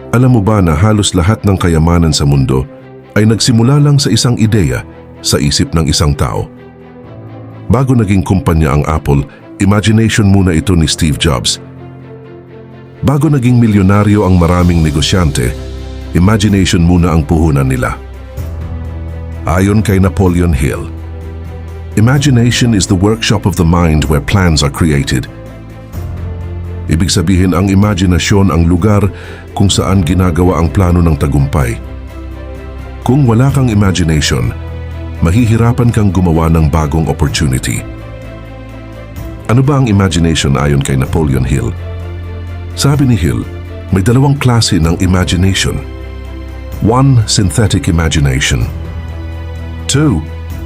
Alam mo ba na halos lahat ng kayamanan sa mundo ay nagsimula lang sa isang ideya sa isip ng isang tao? Bago naging kumpanya ang Apple, imagination muna ito ni Steve Jobs. Bago naging milyonaryo ang maraming negosyante, imagination muna ang puhunan nila. Ayon kay Napoleon Hill, imagination is the workshop of the mind where plans are created. Ibig sabihin, ang imaginasyon ang lugar kung saan ginagawa ang plano ng tagumpay. Kung wala kang imagination, mahihirapan kang gumawa ng bagong opportunity. Ano ba ang imagination ayon kay Napoleon Hill? Sabi ni Hill, may dalawang klase ng imagination. 1. Synthetic imagination. 2.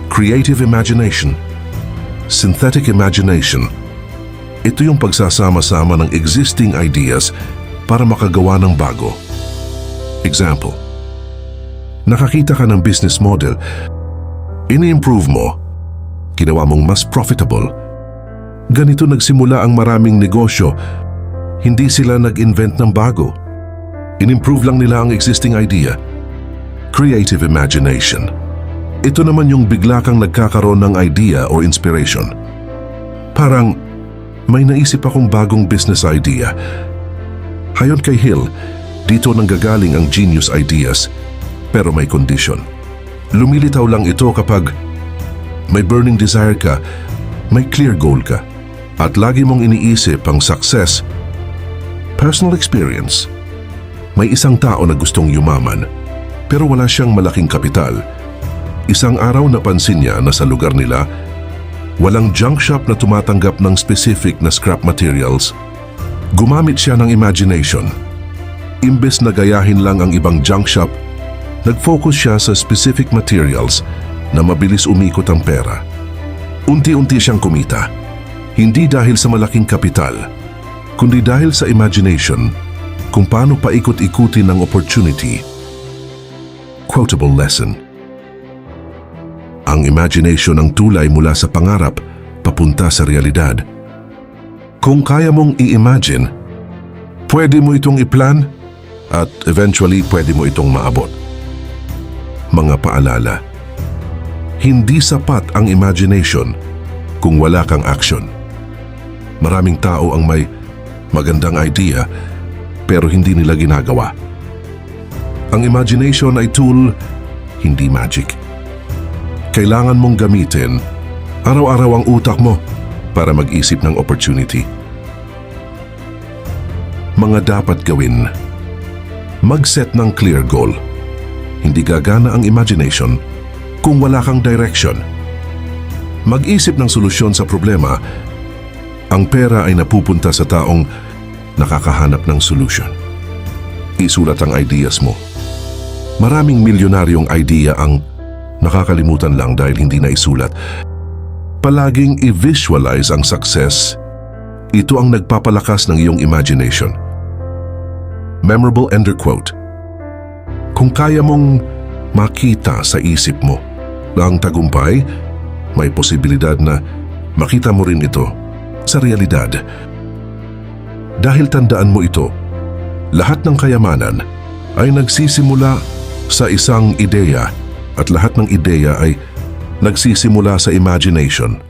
Creative imagination. Synthetic imagination. Ito yung pagsasama-sama ng existing ideas para makagawa ng bago. Example, nakakita ka ng business model, ini-improve mo, ginawa mong mas profitable. Ganito nagsimula ang maraming negosyo, hindi sila nag-invent ng bago. In-improve lang nila ang existing idea. Creative imagination. Ito naman yung bigla kang nagkakaroon ng idea o inspiration. Parang, may naisip akong bagong business idea. Ayon kay Hill, dito nanggagaling ang genius ideas, pero may condition. Lumilitaw lang ito kapag may burning desire ka, may clear goal ka, at lagi mong iniisip ang success. Personal experience. May isang tao na gustong yumaman, pero wala siyang malaking kapital. Isang araw napansin niya na sa lugar nila, walang junk shop na tumatanggap ng specific na scrap materials. Gumamit siya ng imagination. Imbes na gayahin lang ang ibang junk shop, nag-focus siya sa specific materials na mabilis umikot ang pera. Unti-unti siyang kumita. Hindi dahil sa malaking kapital, kundi dahil sa imagination kung paano paikot-ikutin ang opportunity. Quotable lesson. Ang imagination ang tulay mula sa pangarap papunta sa realidad. Kung kaya mong i-imagine, pwede mo itong i-plan at eventually pwede mo itong maabot. Mga paalala, hindi sapat ang imagination kung wala kang action. Maraming tao ang may magandang idea pero hindi nila ginagawa. Ang imagination ay tool, hindi magic. Kailangan mong gamitin araw-araw ang utak mo para mag-isip ng opportunity. Mga dapat gawin. Mag-set ng clear goal. Hindi gagana ang imagination kung wala kang direction. Mag-isip ng solusyon sa problema. Ang pera ay napupunta sa taong nakakahanap ng solution. Isulat ang ideas mo. Maraming milyonaryong idea ang nakakalimutan lang dahil hindi na isulat. Palaging i-visualize ang success. Ito ang nagpapalakas ng iyong imagination. Memorable ender quote. Kung kaya mong makita sa isip mo na ang tagumpay, may posibilidad na makita mo rin ito sa realidad. Dahil tandaan mo ito, lahat ng kayamanan ay nagsisimula sa isang ideya at lahat ng ideya ay nagsisimula sa imagination.